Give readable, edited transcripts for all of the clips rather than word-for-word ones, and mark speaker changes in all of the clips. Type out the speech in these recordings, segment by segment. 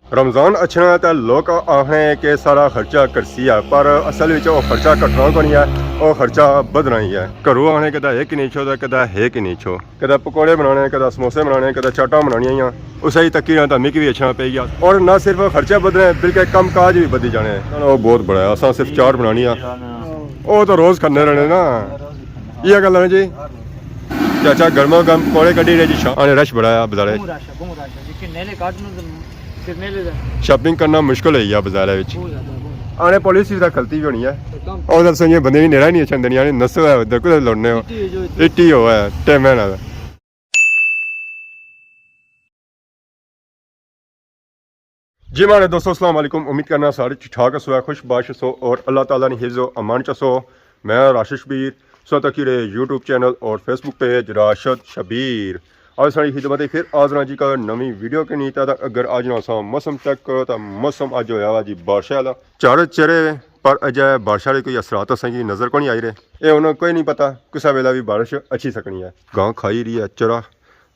Speaker 1: रमज़ान अचना तो लोग आखने कि सारा खर्चा करसी है, पर असल में वो खर्चा घटना को नहीं है, वो खर्चा बदना ही है। घरों आने कदा एक नहीं छो, कदा है कि नहीं छो, कदा पकौड़े बनाने, कदा समोसे बनाने, कदा चाटा बनानिया, उस ही तक तो मिक भी अच्छा पे गया। और ना सिर्फ खर्चा बदने बल्कि कम काज भी बदी जाने। वो बहुत बड़ा है, असा सिर्फ चाट बनानी है, वो तो रोज़ खाने रहने ना। ये गल है जी चाचा, गर्मा गर्म पकौड़े कड़ी रहे जी, आने रश बड़ा है बाजारे। शॉपिंग करना मुश्किल है यार बाजार आने पुलिस भी खलती भी होनी है। और दसो ये बंदे भी नेड़ा नहीं अच्छा नहीं नसो है उधर कुछ लौटने हो इट्टी हो है टाइम है। जी माने दोस्तों अस्सलाम वालेकुम, उम्मीद करना सारे ठीक ठाक सो खुश बाश सो और अल्लाह ताला ने हिफ्ज़ो अमान चसो। मैं राशिद शबीर सो तक यूट्यूब चैनल और फेसबुक पेज राशिद शबीर आज सारी खिदमत फिर आजना जी का नवी वीडियो के नहीं था। अगर आज ना मौसम चेक करो तो मौसम अज होया जी बारिश वाला चारों चेहरे पर अजय बारिश वाले कोई असरात असेंगी नज़र को नहीं आई रहे। ये उन्हें कोई नहीं पता किसा वेला भी बारिश अच्छी सकनी है। गांव खाई रही है चरा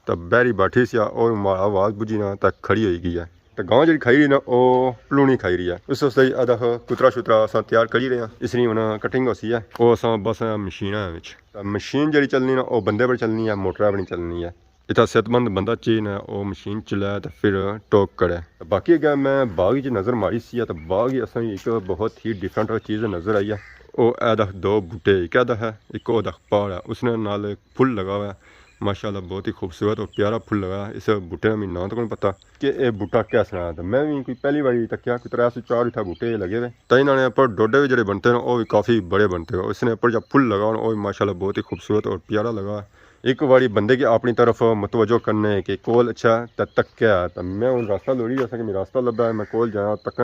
Speaker 1: तो बहरी बैठी सी और आवाज़ बुझी ना तो खड़ी हो गई है। तो गांव जी खाई रही ना वो पलूनी खाई रही है। उस वास्ते अदा कुतरा शुतरा अस तैयार करी रहे हैं, इसलिए उन्हें कटिंग होती है वो अस बस मशीन है। मशीन जी चलनी ना वो बंदे पर चलनी है, मोटर पर नहीं चलनी है। इतना सेहतमंद बंदा चाहिए ना वो मशीन चलाए तो फिर टॉक करे। बाकी अगर मैं बाग च नज़र मारी सी तो बाग असें एक बहुत ही डिफरेंट चीज़ नज़र आई है। वो ऐदा दो बूटे एक ऐदा है एक ओदा पहाड़ है, उसने नाल फुल लगा हुआ है माशाल्लाह, बहुत ही खूबसूरत और प्यारा फुल लगा है। इस बूटे का मैं नाम तो नहीं पता कि ये बूटा क्या सुना था। मैं भी कोई पहली बार तक्या कोई 3 से 4 इतना बूटे लगे हुए। तो इन्होंने पर डोडे भी जो बनते हैं वो भी काफ़ी बड़े बनते हैं। इसने ऊपर जब फुल लगा वो भी माशाल्लाह बहुत ही खूबसूरत और प्यारा लगा। एक बारी बंदे की अपनी तरफ मतवजो करने के कोल अच्छा तक क्या तो मैं उन रास्ता लोड़ी जैसा कि मेरा रास्ता लभा है। मैं कोल जाया तक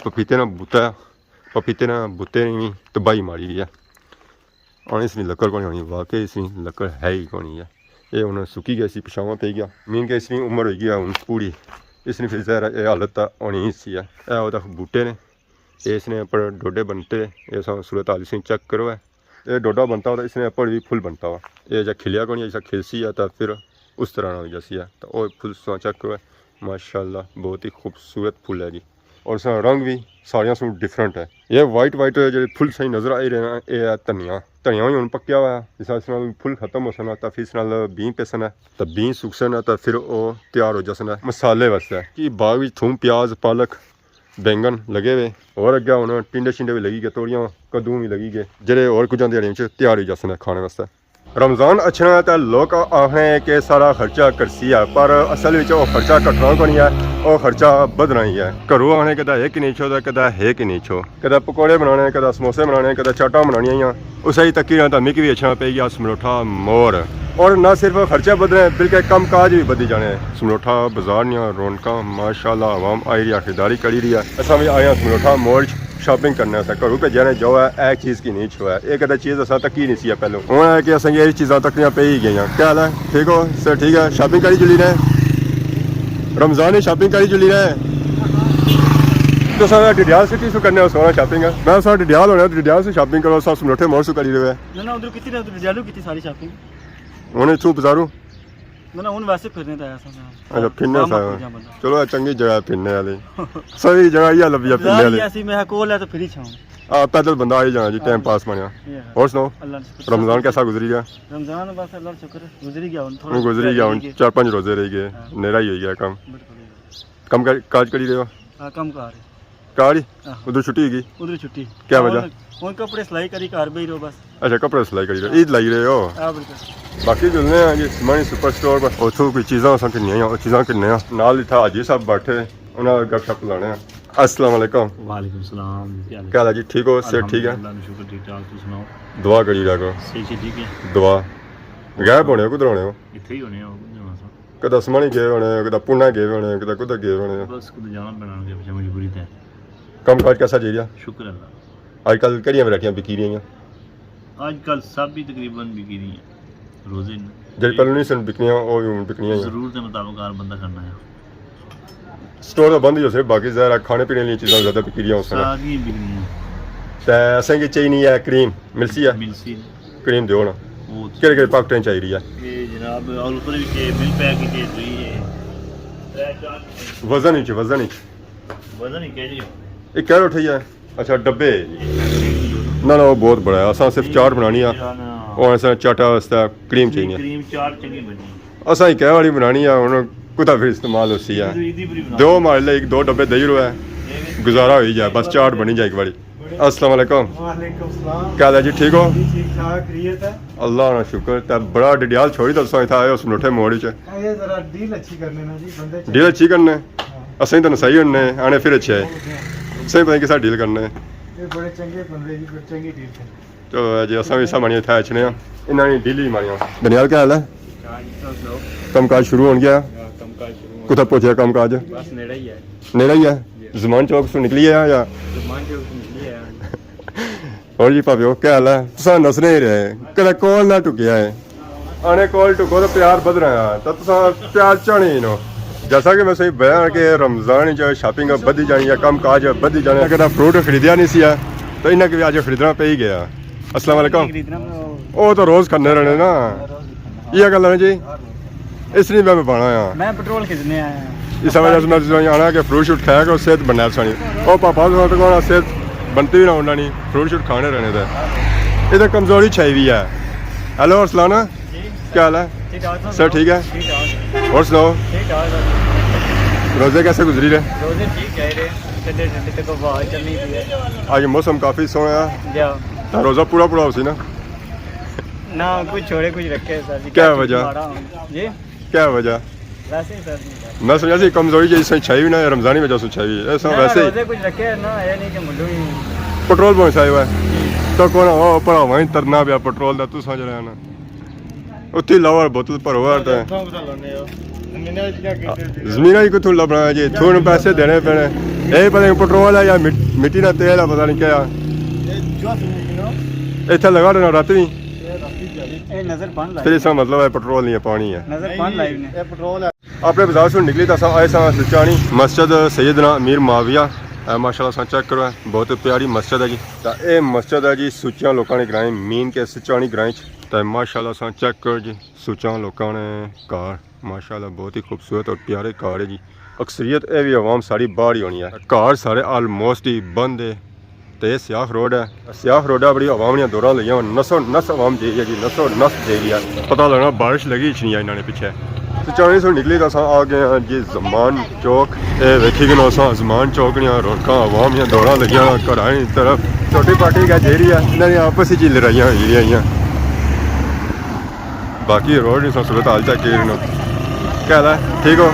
Speaker 1: पपीते ना बूता पपीते ना बूते नहीं तबाही मारी गई है और इसमें लकड़ को नहीं होनी, वाकई इसमें लकड़ है ही को नहीं है। ये उन्हें सुकी गई सी पिछावा पे गया मीन के इसमें उम्र हो गया हूँ पूरी, इसने फिर जहरा ये हालत होनी सी है। बूटे ने इसने ऊपर डोडे बनते ये सूरत हाल से चेक करो है। ये डोडा बनता हुआ इसने ऊपर भी फुल बनता हुआ ये जब खिलिया को नहीं ऐसा खिलसी है तो फिर उस तरह ना जैसी है तो वो फुल चेक करो है माशाल्लाह बहुत ही खूबसूरत फुल है जी। और उसका रंग भी सारिया सूट डिफरेंट है। ये वाइट वाइट जो फुल सही नज़र आई रहे हैं ये है धनिया धनिया ही हूँ पक्या हुआ है। जिस फुल खत्म हो सन तो फिर इस बी पेसन है तो बी सुख सन तो फिर वो तैयार हो जासन मसाले वास्ते कि बाग भी थूम प्याज पालक बैंगन लगे हुए और अगे हूँ टिंडे शिंडे भी लगी गए, तोड़ियाँ कद्दू भी लगी गए जेडे और कुछ दिहाड़ियों तैयार हो जाते खाने वास्ते। रमज़ान अचना तो लोग आखने कि सारा खर्चा करसी है, पर असल में वो खर्चा घटना को नहीं है, वो खर्चा बदना ही है। घरों आने कदा एक नहीं छो, कदा है कि नहीं छो, कदा पकौड़े बनाने, कदा समोसे बनाने, कदा चाटा बनानिया, उस ही तक तो मिक भी अच्छा पे गया समरोठा मोर। और ना सिर्फ खर्चा बदने बल्कि कम काज भी बदी जाने। समरोठा बाजार निया रौनक माशाल्लाह आवाम आई रही खरीदारी करी रही है। असा भी आए समरोठा मोर शॉपिंग करने घरों भेजा ने जो है एक चीज़ की नहीं छो है एक अदा चीज़ असा तक ही नहीं सी पहले हूँ है कि असें ये चीज़ा तकनियाँ पे ही गई। क्या हाल है, ठीक हो सर? ठीक है, शॉपिंग करी जुली रहे रमज़ान ही शॉपिंग करी जुली रहे तो सर डिडियाल सिटी से करने सोना शॉपिंग है। मैं सर डिडियाल होना डिडियाल से शॉपिंग करो सब समरोठे मोर से करी रहे
Speaker 2: ना उधर कितनी डिडियालू कितनी सारी शॉपिंग
Speaker 1: उन्हें छू बाजारू
Speaker 2: ना उन वैसे फिरने तो आया
Speaker 1: अच्छा फिरने सा चलो चंगी जगह फिरने वाली सही जगह ही लभी फिरने वाली
Speaker 2: ऐसी मैं कोल है तो फिर ही छाऊं
Speaker 1: पैदल बंदा आई जाना जी टाइम पास बनया। और सुनाओ रमज़ान कैसा गुजरी गया?
Speaker 2: रमज़ान बस अल्लाह शुक्र गुजरी गया थोड़ा
Speaker 1: गुजरी गया 4-5 रोजे रह गए नेरा ही हो गया कम कम काज करी रहे हो
Speaker 2: कम
Speaker 1: कार उधर छुट्टी गई
Speaker 2: उधर छुट्टी
Speaker 1: क्या वजह?
Speaker 2: उन कपड़े सिलाई करी घर भी रहो बस।
Speaker 1: अच्छा कपड़े सिलाई करी रहे ईद लाई रहे हो बाकी जुलने हैं जी समानी सुपर स्टोर पर उतों कोई चीज़ा अस किन्नियां चीज़ा किन्ने नाल इतना हाजी सब बैठे उन्हें गपशप लाने। अस्सलाम वालेकुम।
Speaker 2: वालेकुम सलाम,
Speaker 1: क्या हाल है जी? ठीक हो सेहत ठीक है?
Speaker 2: शुक्र ठीक ठाक, तुम सुनाओ?
Speaker 1: दुआ करी रखो
Speaker 2: सही ठीक है।
Speaker 1: दुआ गायब होने कुधर होने हो?
Speaker 2: इत्थे ही होने हो
Speaker 1: कदा समानी गए होने कदा पुणे गए होने कदा कुधर गए होने
Speaker 2: बस कुछ जाना पैना के मजबूरी ते
Speaker 1: कम काज कैसा जी रहा?
Speaker 2: शुक्र अल्लाह।
Speaker 1: आजकल केड़ियां वैरायटियां बिकी रही हैं?
Speaker 2: आजकल सब भी तकरीबन बिकी रही हैं रोजे
Speaker 1: जी पहले नहीं सन बिकनियां वो भी बिकनियां
Speaker 2: जरूरत के मुताबिक हर बंदा करना है।
Speaker 1: स्टोर तो बंद ही हो सिर्फ बाकी ज़रा खाने पीने वाली चीज़ां ज़्यादा बिकी रही हैं उसने
Speaker 2: सारी बिकनी है
Speaker 1: ते असें की चाहिए नहीं है क्रीम मिलसी है
Speaker 2: मिलसी
Speaker 1: क्रीम दो ना
Speaker 2: वो
Speaker 1: केड़े केड़े पैकेटें चाहिए रही है
Speaker 2: ये जनाब और ऊपर भी के बिल पैक के दुई है
Speaker 1: वजन ही
Speaker 2: वजन ही कह रही हो
Speaker 1: ਇਹ ਕਹਿ ਉਠੀ ਹੈ ਅੱਛਾ ਡੱਬੇ ਨਾ ਨਾ ਉਹ ਬਹੁਤ ਬੜਾ ਹੈ ਅਸਾਂ ਸਿਰਫ ਚਾਟ ਬਣਾਣੀ ਆ ਉਹ ਅਸਾਂ ਚਾਟਾ ਵਾਸਤੇ ਕਰੀਮ ਚਾਹੀਦੀ
Speaker 2: क्रीम चाट चंगी बनी
Speaker 1: ਅਸਾਂ ਹੀ ਕਹਿ ਵਾਲੀ ਬਣਾਣੀ ਆ ਹੁਣ ਕੁਤਾ ਫਿਰ ਇਸਤੇਮਾਲ ਹੋਸੀ ਆ
Speaker 2: ईदी पूरी बना
Speaker 1: ਦੋ ਮਾਰ ਲੈ ਇੱਕ ਦੋ ਡੱਬੇ ਦਈ ਰੋ ਹੈ ਗੁਜ਼ਾਰਾ ਹੋਈ ਜਾਏ ਬਸ ਚਾਟ ਬਣੀ ਜਾਏ ਇੱਕ ਵਾਰੀ अस्सलाम वालेकुम
Speaker 3: वालेकुम सलाम
Speaker 1: क्या हाल है जी ठीक हो
Speaker 3: ठीक ठाक रियत है
Speaker 1: अल्लाह ना शुक्र तब बड़ा डिडियाल छोड़ी दसो था आए उस मुठे मोड़ी च
Speaker 3: ये जरा डील अच्छी कर लेना जी बंदे
Speaker 1: डील अच्छी करने असें तो सही होने आने फिर अच्छे है सही पता किसा डील करने
Speaker 3: ये बड़े चंगे बंदे जी बड़े चंगी डील कर
Speaker 1: तो जी असां भी सामान्य था अच्छने इन्हां दी डील ही मारियां दनियाल क्या हाल है कामकाज शुरू हो गया कुत्थे पहुंचे कामकाज
Speaker 2: बस नेड़ा ही है
Speaker 1: नेड़ा ही है ज़मान चौक से निकली है या
Speaker 2: मान के निकली है
Speaker 1: और जी भाभी क्या हाल है तुसा नसने ही रहे कदे कॉल ना टुकिया है आने कॉल टुको तो प्यार बद रहा है तो तुसा प्यार चाहने ही नो जैसा कि मैं सही बयान के रमजान जो शॉपिंग बदी जानी है कम काज बदी जाने कदा फ्रूट खरीदिया नहीं सी तो इन्हें भी आज खरीदना पे ही गया अस्सलाम वालेकुम वो तो रोज करने रहने ना ये गल है जी इसलिए मैं पाना है
Speaker 3: मैं पेट्रोल खरीदने आया हूं
Speaker 1: इस वजह से मैं जो आना कि फ्रूट शूट खाया करो सेहत बनना सानी ओ पापा तो को सेहत बनती भी ना होना नहीं फ्रूट शूट खाने रहने थे इधर कमजोरी चाहिए भी है हेलो और सलाना क्या हाल है
Speaker 3: ठीक है
Speaker 1: सर ठीक है
Speaker 3: ठीक है
Speaker 1: और सुनाओ
Speaker 3: ठीक है
Speaker 1: रोजे कैसे गुजरी रहे
Speaker 3: रोजे ठीक है रे ठंडे ठंडे तक हवा चलनी थी
Speaker 1: आज मौसम काफी सोया है
Speaker 3: जा
Speaker 1: तो रोजा पूरा पूरा हो सी ना
Speaker 3: ना कुछ छोड़े कुछ रखे सर जी
Speaker 1: क्या वजह?
Speaker 3: जी
Speaker 1: क्या वजह
Speaker 3: वैसे ही सर
Speaker 1: मैं समझा सी कमजोरी जैसे चाहिए ना रमजानी वजह से चाहिए ऐसा वैसे ही
Speaker 3: रोजे कुछ रखे ना ये नहीं कि मुंडू ही
Speaker 1: पेट्रोल पहुंचा हुआ है तो कौन ओ पर वहीं तरना पिया पेट्रोल दा तू समझ रहा है ना उत्ती लावर बोतल पर हुआ था जमीन ही कुछ लबना है जी थोड़े पैसे देने पैने यही पता नहीं पेट्रोल है या मिट्टी ना तेल है पता नहीं क्या इतना लगा देना रात भी
Speaker 3: ए नजर बन
Speaker 1: फिर इसका मतलब है पेट्रोल नहीं है पानी है
Speaker 3: नजर बन लाइव ने ये पेट्रोल है
Speaker 1: अपने बाजार से निकली तो आए सा सुचानी मस्जिद सैयदना अमीर माविया माशाल्लाह सा चेक करो बहुत प्यारी मस्जिद है जी तो ये मस्जिद है जी सुचिया लोगों ने ग्राई मीन के सुचानी ग्राई तो माशाल्लाह सा चेक करो जी सुचा लोगों ने कार माशाल्लाह बहुत ही खूबसूरत और प्यारे कार है जी अक्सरियत ये भी आवाम सारी बाहर ही होनी है कार सारे आलमोस्ट ही बंद है तो ये सियाह रोड है सियाह रोड है बड़ी आवाम ने दौरा लिया नसो नस आवाम दे है जी नसो नस दे है पता लगना बारिश लगी इच्छनी है इन्होंने पीछे सुचानी से निकली तो आ गए हैं जी जमान चौक ये वेखी कि जमान चौक ने रौनक आवाम ने दौरा लगिया घर तरफ छोटी पार्टी का जेरी है इन्होंने आपस ही लड़ाइया हुई बाकी रोड नहीं सूरत हाल चेक क्या है ठीक हो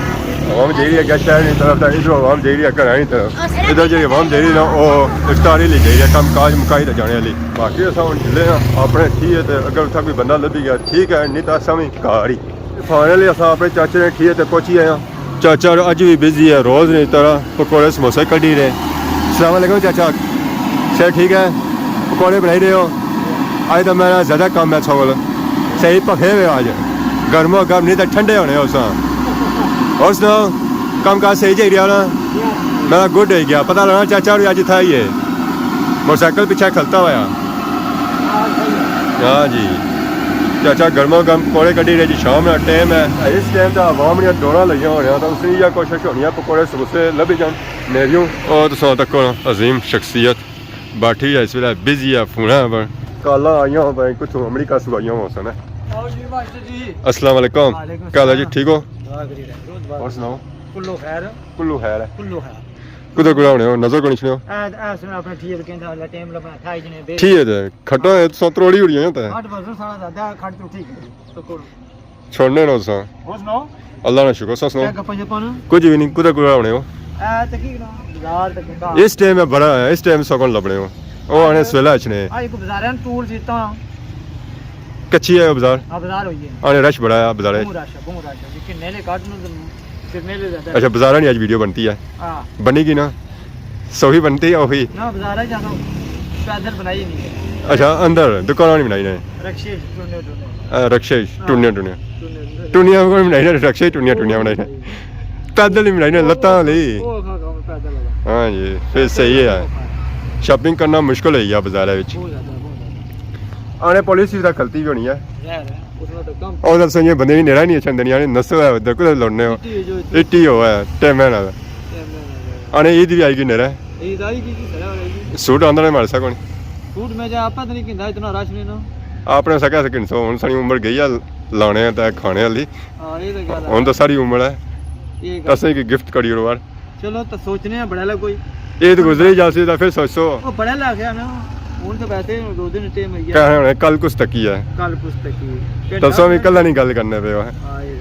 Speaker 1: आवाम जेरी है शहर की तरफ इधर आवाम जेरी है घर की तरफ इधर जी आवाम जेरी ना वो इफ्तारी ली जेरी है कम काज मुकाई तो जाने वाली बाकी अस हम चले हाँ अपने ठीक है तो अगर उत्थे कोई बंदा लभी गया ठीक है नहीं तो अस भी घर ही फाइनली अस अपने चाचे ने ठीक है तो पहुंची आए हैं चाचा अज भी बिजी है रोज़ नहीं तरह पकौड़े समोसे कढ़ी रहे अस्सलाम वालेकुम चाचा सर ठीक है पकौड़े बनाई रहे हो आज तो मेरा ज़्यादा कम है छोल सही भखे हुए आज गर्मो गर्म नहीं तो ठंडे होने उस और सुनाओ कम काज सही चाहिए ना मेरा गुड हो गया पता लगा चाचा और अज था ही है मोटरसाइकिल पीछे खलता हुआ हाँ जी चाचा गर्मो गर्म पकौड़े कढ़ी रहे जी शाम का टाइम है इस टाइम तो आवाम ने दौड़ा लगिया हो तो उसकी यह कोशिश होनी है पकौड़े समोसे लभी जान मेरियों और तो तक अजीम शख्सियत बैठी है इस वे बिजी है फोन पर काला आई हो भाई कुछ अमरीका से आई हो सन अस्सलाम वालेकुम क्या हाल है जी ठीक हो और सुनाओ
Speaker 3: कुल्लो खैर
Speaker 1: कुल्लू खैर है
Speaker 3: कुल्लो खैर
Speaker 1: कुदे कुड़ा होने हो नजर को नहीं हो
Speaker 3: आ सुन अपने ठीक कहंदा वाला टाइम लगा था जने बे
Speaker 1: ठीक है खटो है तो त्रोड़ी उड़ी होता है
Speaker 3: 8 बजे सारा दादा खट तो ठीक है तो कोण
Speaker 1: छोड़ने ना सा
Speaker 3: हो सुनाओ
Speaker 1: अल्लाह ना शुक्र सा
Speaker 3: क्या
Speaker 1: सुनो
Speaker 3: गप्पा जपाना
Speaker 1: कुछ भी नहीं कुदे कुड़ा होने हो
Speaker 3: आ तकी ना बाजार तक का
Speaker 1: इस टाइम में बड़ा है इस टाइम सकन लबने हो ओ आने सवेला अचने
Speaker 3: आ एक बाजार है टूल जीता
Speaker 1: कच्ची है बाजार
Speaker 3: आ बाजार होई है
Speaker 1: आने रश बड़ा है बाजार
Speaker 3: बहु राशा कि नेले काट नु फिर नेले जाता है
Speaker 1: अच्छा बाजार नहीं आज वीडियो बनती है
Speaker 3: हां
Speaker 1: बनेगी ना सही बनती है वही
Speaker 3: ना बाजार जाना पैदल बनाई नहीं है
Speaker 1: अच्छा अंदर दुकान नहीं बनाई ने
Speaker 3: रक्षे टूने
Speaker 1: रक्षे टूनिया टूनिया टूनिया को बनाई ने रक्षे टूनिया टूनिया बनाई ने पैदल ही बनाई ने लत्ता ले
Speaker 3: ओ खा पैदल वाला
Speaker 1: हाँ जी फिर सही है शॉपिंग करना मुश्किल है यार बाजार विच
Speaker 3: बहुत ज्यादा
Speaker 1: आने पुलिस भी खलती भी होनी है
Speaker 3: जहर है उसमें तो कम
Speaker 1: और दस ये बंदे भी नेड़ा नहीं चंदनिया ने नसो है उधर को लड़ने हो इट्टी हो है टाइम है ना ਆਣੇ ਈਦ ਵੀ ਆਏਗੀ ਨੇਰਾ
Speaker 3: ईद आई की सलाम वालेकुम
Speaker 1: ਸੂਟ ਆਂਦਾ ਨੇ ਮਾਰ ਸਕੋਣੀ
Speaker 3: सूट में जा आपा तो नहीं किंदा इतना रश नहीं ना
Speaker 1: ਆਪਣੇ ਸਕਿਆ ਸਕਿਨ ਸੋ ਹੁਣ ਸਾਡੀ ਉਮਰ ਗਈ ਆ ਲਾਣੇ ਆ ਤਾਂ ਖਾਣੇ ਵਾਲੀ
Speaker 3: हां ये तो गल
Speaker 1: ਹੁਣ ਤਾਂ ਸਾਡੀ ਉਮਰ ਹੈ
Speaker 3: ये गल
Speaker 1: ਤਸੇ ਕੀ ਗਿਫਟ ਕਰੀ ਰੋ ਵਾਰ
Speaker 3: चलो तो सोचने हैं बड़ा लग कोई
Speaker 1: ਇਹ ਤਾਂ ਗੁਜ਼ਰੇ ਜਾਸੀ ਤਾਂ ਫਿਰ ਸੋਚੋ
Speaker 3: ओ बड़ा लग गया ना ਹੁਣ ਤਾਂ ਵੈਸੇ 2 ਦਿਨ ਟਾਈਮ ਹੈ
Speaker 1: ਕਹੇ ਹੁਣ ਕੱਲ ਕੁਛ ਤੱਕੀ ਹੈ
Speaker 3: ਕੱਲ ਪੁਸਤਕੀ
Speaker 1: ਦੱਸੋ ਵੀ ਕੱਲਾ ਨਹੀਂ ਗੱਲ ਕਰਨੇ ਪਿਆ
Speaker 3: ਆਏ